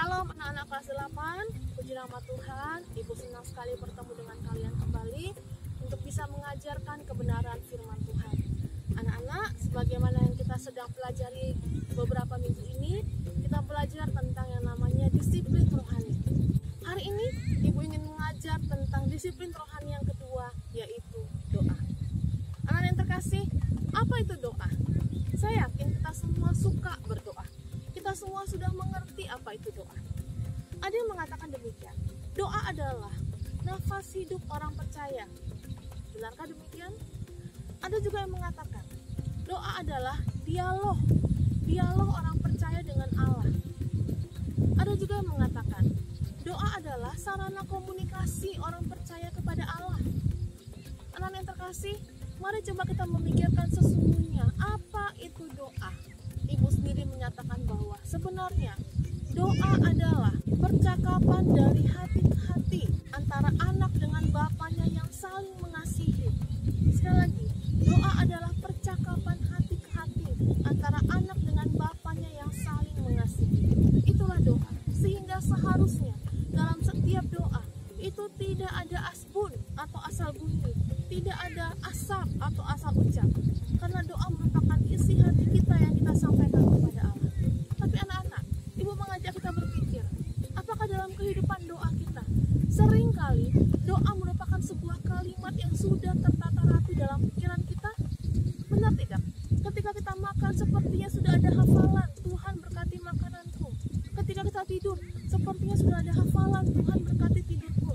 Shalom anak-anak kelas 8, puji nama Tuhan. Ibu senang sekali bertemu dengan kalian kembali untuk bisa mengajarkan kebenaran firman Tuhan. Anak-anak, sebagaimana yang kita sedang pelajari beberapa minggu ini, kita belajar tentang yang namanya disiplin rohani. Hari ini Ibu ingin mengajar tentang disiplin rohani yang kedua, yaitu doa. Anak-anak yang terkasih, apa itu doa? Saya yakin kita semua suka berdoa. Kita semua sudah mengerti apa itu doa. Ada yang mengatakan demikian, doa adalah nafas hidup orang percaya. Benarkah demikian? Ada juga yang mengatakan, doa adalah dialog orang percaya dengan Allah. Ada juga yang mengatakan, doa adalah sarana komunikasi orang percaya kepada Allah. Anak-anak yang terkasih, mari coba kita memikirkan sesungguhnya apa itu doa. Ibu sendiri menyatakan bahwa sebenarnya doa adalah percakapan dari hati ke hati antara anak dengan bapaknya yang saling mengasihi. Sekali lagi, doa adalah percakapan hati ke hati antara anak dengan bapaknya yang saling mengasihi. Itulah doa. Sehingga seharusnya dalam setiap doa itu tidak ada asbun atau asal bunyi, tidak ada asap atau asal ucap, karena doa merupakan isi hati kita yang kita sampaikan kepada Allah. Tapi anak-anak, Ibu mengajak kita berpikir, apakah dalam kehidupan doa kita seringkali doa merupakan sebuah kalimat yang sudah tertata rapi dalam pikiran kita? Benar tidak? Ketika kita makan, sepertinya sudah ada hafalan, Tuhan berkati makananku. Ketika kita tidur, sepertinya sudah ada hafalan, Tuhan berkati tidurku.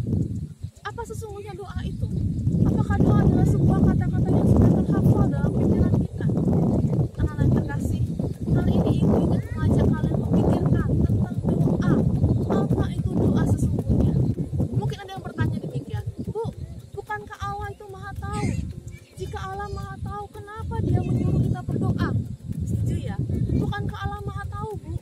Apa sesungguhnya doa itu? Apakah doa adalah sebuah kata-kata yang sudah terhafal dalam pikiran kita? Anak-anak yang terkasih, kali ini Ibu ingin mengajak kalian memikirkan tentang doa. Apa itu doa sesungguhnya? Mungkin ada yang bertanya demikian, Bu, bukankah Allah itu maha tahu? Jika Allah maha tahu, kenapa Dia menyuruh kita berdoa? Setuju ya? Bukankah Allah maha tahu, Bu?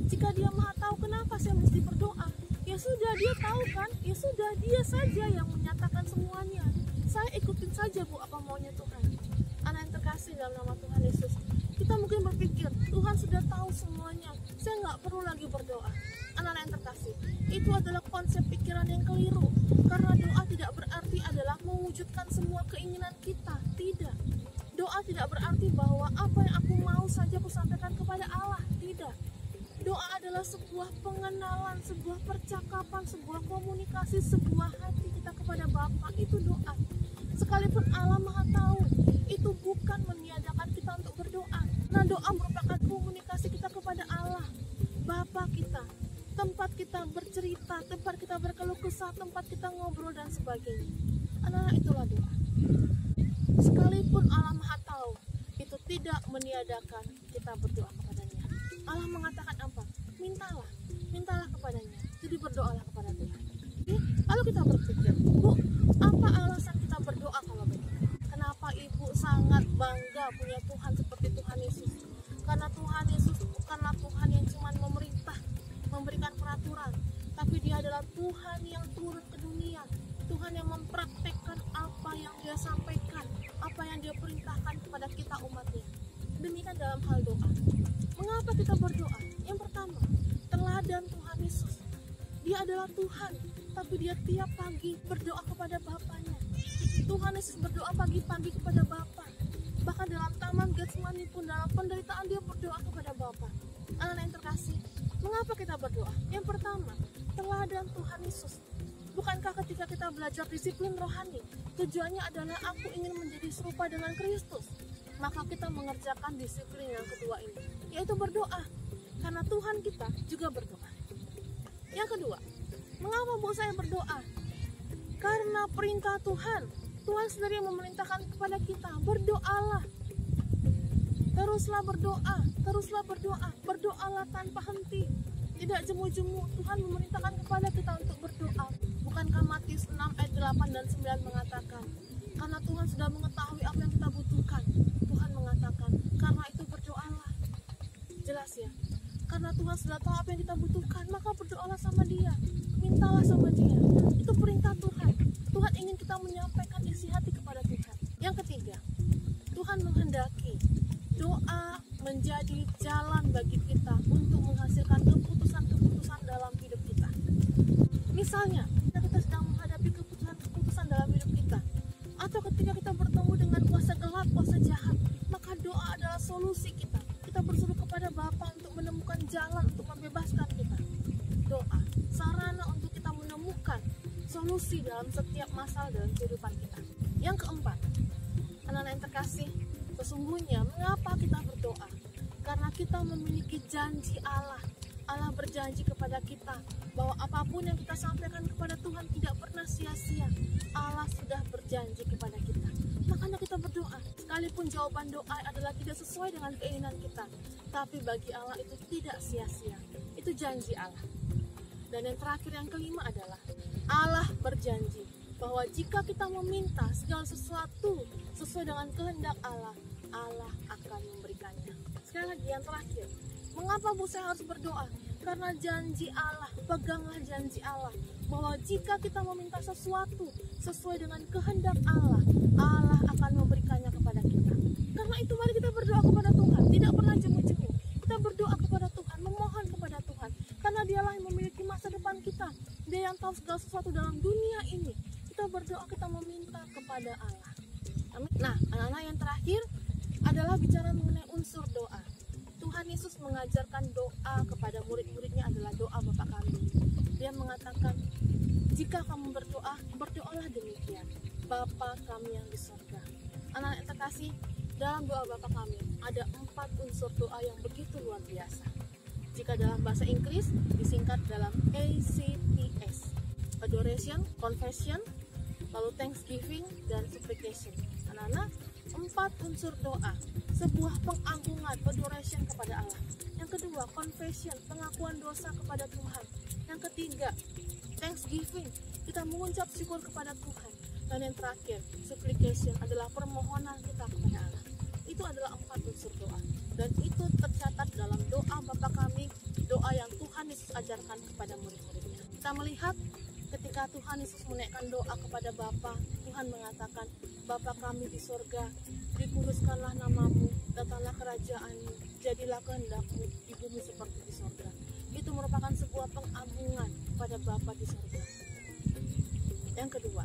Jika Dia maha tahu, kenapa saya mesti berdoa? Ya sudah, Dia tahu kan? Ya sudah, Dia saja yang menyatakan semuanya. Saya ikutin saja, Bu, apa maunya Tuhan. Anak yang terkasih dalam nama Tuhan Yesus, kita mungkin berpikir, Tuhan sudah tahu semuanya, saya nggak perlu lagi berdoa. Anak-anak yang terkasih, itu adalah konsep pikiran yang keliru. Karena doa tidak berarti adalah mewujudkan semua keinginan kita. Tidak. Doa tidak berarti bahwa apa yang aku mau saja aku sampaikan kepada Allah. Tidak. Doa adalah sebuah pengenalan, sebuah percakapan, sebuah komunikasi, sebuah hati kita kepada Bapa. Itu doa. Sekalipun Allah maha tahu, itu bukan meniadakan kita untuk berdoa. Nah, doa merupakan komunikasi kita kepada Allah, Bapa kita, tempat kita bercerita, tempat kita berkeluh kesah, tempat kita ngobrol dan sebagainya. Anak-anak, itulah doa. Sekalipun Allah maha tahu, itu tidak meniadakan kita berdoa kepadanya. Allah mengatakan apa? Mintalah kepadanya. Jadi berdoalah kepada Tuhan. Lalu kita berpikir, Bu, apa alasan kita berdoa kalau begitu? Kenapa Ibu sangat bangga punya Tuhan seperti Tuhan Yesus? Karena Tuhan Yesus bukanlah Tuhan yang cuma memerintah, memberikan peraturan, tapi Dia adalah Tuhan yang turun ke dunia, Tuhan yang mempraktekkan apa yang Dia sampaikan, apa yang Dia perintahkan kepada kita umatnya. Demikian dalam hal doa. Mengapa kita berdoa? Yang pertama, teladan Tuhan Yesus. Dia adalah Tuhan, tapi Dia tiap pagi berdoa kepada Bapaknya. Tuhan Yesus berdoa pagi-pagi kepada Bapa. Bahkan dalam taman Getsemani pun, dalam penderitaan Dia berdoa kepada Bapa. Anak-anak yang terkasih, mengapa kita berdoa? Yang pertama, teladan Tuhan Yesus. Bukankah ketika kita belajar disiplin rohani, tujuannya adalah aku ingin menjadi serupa dengan Kristus? Maka kita mengerjakan disiplin yang kedua ini, yaitu berdoa. Karena Tuhan kita juga berdoa. Yang kedua, mengapa Bu saya berdoa? Karena perintah Tuhan. Tuhan sendiri memerintahkan kepada kita, berdoalah. Teruslah berdoa, berdoalah tanpa henti. Tidak jemu-jemu, Tuhan memerintahkan kepada kita untuk berdoa. Bukankah Matius 6 ayat 8 dan 9 mengatakan, karena Tuhan sudah mengetahui apa yang kita butuhkan. Tuhan mengatakan, karena itu berdoalah. Jelas ya? Karena Tuhan sudah tahu apa yang kita butuhkan, maka berdoalah sama Dia, mintalah sama Dia. Itu perintah Tuhan. Tuhan ingin kita menyampaikan isi hati kepada Tuhan. Yang ketiga, Tuhan menghendaki doa menjadi jalan bagi kita untuk menghasilkan keputusan-keputusan dalam hidup kita. Misalnya, kita sedang menghadapi keputusan-keputusan dalam hidup kita, atau ketika kita bertemu dengan kuasa gelap, kuasa jahat, maka doa adalah solusi kita. Kita berseru kepada Bapa untuk menemukan jalan untuk membebaskan kita. Doa, sarana untuk kita menemukan solusi dalam setiap masalah dalam kehidupan kita. Yang keempat, anak-anak yang terkasih, sesungguhnya mengapa kita berdoa? Karena kita memiliki janji Allah. Allah berjanji kepada kita bahwa apapun yang kita sampaikan kepada Tuhan tidak pernah sia-sia. Allah sudah berjanji kepada kita. Makanya kita berdoa. Sekalipun jawaban doa adalah tidak sesuai dengan keinginan kita, tapi bagi Allah itu tidak sia-sia. Itu janji Allah. Dan yang terakhir, yang kelima adalah Allah berjanji bahwa jika kita meminta segala sesuatu sesuai dengan kehendak Allah, Allah akan memberikannya. Sekali lagi, yang terakhir, mengapa saya harus berdoa? Karena janji Allah, peganglah janji Allah, bahwa jika kita meminta sesuatu sesuai dengan kehendak Allah, Allah akan memberikannya kepada kita. Karena itu mari kita berdoa kepada Tuhan, tidak pernah jemu-jemu. Kita berdoa kepada Tuhan, memohon kepada Tuhan, karena Dialah yang memiliki masa depan kita. Dia yang tahu segala sesuatu dalam dunia ini. Kita berdoa, kita meminta kepada Allah. Amin. Nah, anak-anak, yang terakhir adalah bicara mengenai unsur doa. Tuhan Yesus mengajarkan doa kepada murid-muridnya adalah doa Bapa kami. Dia mengatakan, jika kamu berdoa, berdoalah demikian, Bapa kami yang di surga. Anak-anak yang terkasih, dalam doa Bapa kami ada 4 unsur doa yang begitu luar biasa. Jika dalam bahasa Inggris disingkat dalam ACTS, adoration, confession, lalu thanksgiving, dan supplication. Anak-anak, 4 unsur doa, sebuah pengagungan, adoration kepada Allah. Yang kedua, confession, pengakuan dosa kepada Tuhan. Yang ketiga, thanksgiving, kita mengucap syukur kepada Tuhan. Dan yang terakhir, supplication adalah permohonan kita kepada Allah. Itu adalah 4 unsur doa. Dan itu tercatat dalam doa Bapa kami, doa yang Tuhan Yesus ajarkan kepada murid-muridnya. Kita melihat ketika Tuhan Yesus menaikkan doa kepada Bapa, Tuhan mengatakan, Bapa kami di surga, dikuduskanlah namamu, datanglah kerajaanmu, jadilah kehendakmu di bumi seperti di surga. Itu merupakan sebuah pengagungan kepada Bapa di surga. Yang kedua,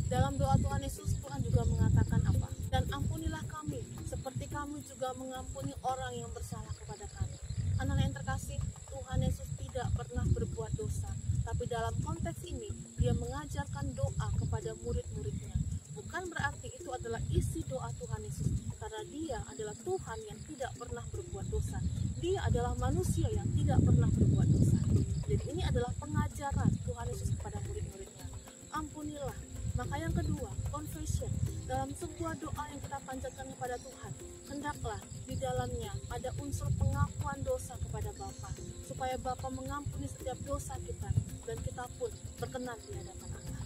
dalam doa Tuhan Yesus, Tuhan juga mengatakan apa? Dan ampunilah kami, seperti kami juga mengampuni orang yang bersalah kepada kami. Anak-anak yang terkasih, Tuhan Yesus tidak pernah berbuat dosa. Tapi dalam konteks ini, dia mengajarkan doa kepada murid-muridnya. Bukan berarti itu adalah isi doa Tuhan Yesus, karena dia adalah Tuhan yang tidak pernah berbuat dosa. Dia adalah manusia yang tidak pernah berbuat dosa. Jadi ini adalah pengajaran Tuhan Yesus kepada murid-muridnya. Ampunilah. Maka yang kedua, confession. Dalam sebuah doa yang kita panjatkan kepada Tuhan, hendaklah di dalamnya ada unsur pengakuan dosa kepada Bapa, supaya Bapa mengampuni setiap dosa kita, dan kita pun berkenan di hadapan Allah.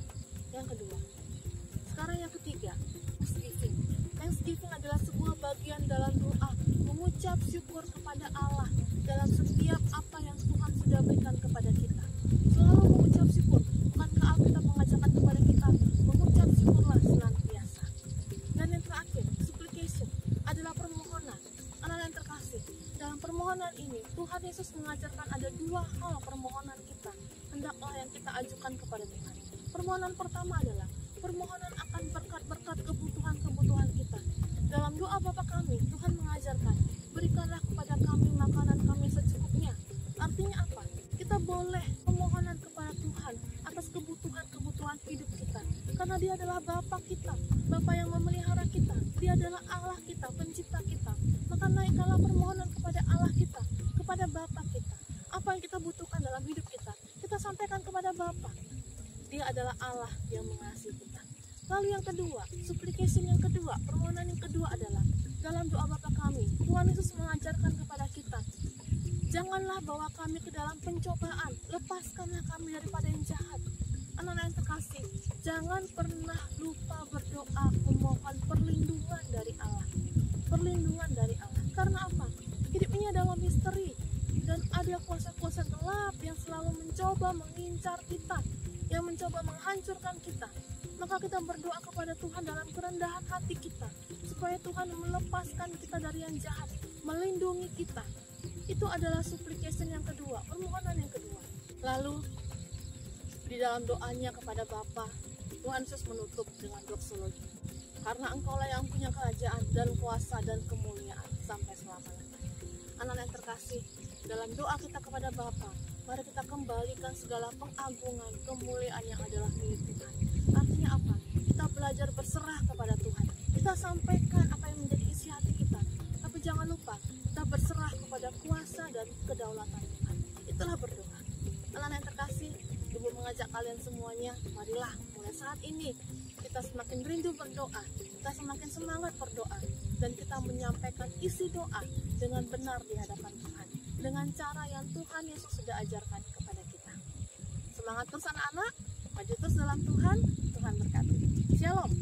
Yang kedua. Sekarang yang ketiga, thanksgiving. Thanksgiving adalah sebuah bagian dalam doa, mengucap syukur kepada Allah dalam setiap apa yang Tuhan sudah berikan kepada kita. Selalu mengucap syukur. Bukankah Alkitab mengajarkan kepada kita mengucap syukurlah senantiasa? Dan yang terakhir, supplication adalah permohonan. Anak-anak yang terkasih, dalam permohonan ini Tuhan Yesus mengajarkan ada 2 hal permohonan kita hendaklah yang kita ajukan kepada Tuhan. Permohonan pertama adalah permohonan akan berkat-berkat kebutuhan-kebutuhan kita. Dalam doa Bapa kami, Tuhan mengajarkan, berikanlah kepada kami makanan kami secukupnya. Artinya apa? Kita boleh permohonan kepada Tuhan atas kebutuhan-kebutuhan hidup kita. Karena Dia adalah Bapa kita, Bapa yang memelihara kita. Dia adalah Allah kita, pencipta kita. Maka naikkanlah permohonan kepada Allah kita, kepada Bapa kita. Apa yang kita butuhkan dalam hidup kita, kita sampaikan kepada Bapa. Dia adalah Allah yang mengasihi kita. Lalu yang kedua, supplication yang kedua, permohonan yang kedua adalah dalam doa Bapa kami, Tuhan Yesus mengajarkan kepada kita, janganlah bawa kami ke dalam pencobaan, lepaskanlah kami daripada yang jahat. Anak-anak yang terkasih, jangan pernah lupa berdoa memohon perlindungan dari Allah. Perlindungan dari Allah. Karena apa? Hidup ini adalah misteri dan ada kuasa-kuasa gelap yang selalu mencoba mengincar kita, yang mencoba menghancurkan kita. Maka kita berdoa kepada Tuhan dalam kerendahan hati kita, supaya Tuhan melepaskan kita dari yang jahat, melindungi kita. Itu adalah supplication yang kedua, permohonan yang kedua. Lalu di dalam doanya kepada Bapa, Tuhan Yesus menutup dengan doksologi. Karena Engkaulah yang punya kerajaan dan kuasa dan kemuliaan sampai selama-lamanya. Anak-anak yang terkasih, dalam doa kita kepada Bapa, mari kita kembalikan segala pengagungan, kemuliaan yang adalah milik Tuhan. Artinya apa? Kita belajar berserah kepada Tuhan. Kita sampaikan apa yang menjadi isi hati kita. Tapi jangan lupa, kita berserah kepada kuasa dan kedaulatan Tuhan. Itulah berdoa. Anak-anak yang terkasih, Ibu mengajak kalian semuanya, marilah mulai saat ini kita semakin rindu berdoa, kita semakin semangat berdoa, dan kita menyampaikan isi doa dengan benar di hadapan Tuhan, dengan cara yang Tuhan Yesus sudah ajarkan kepada kita. Semangat terus anak-anak, maju terus dalam Tuhan, Tuhan berkati. Shalom.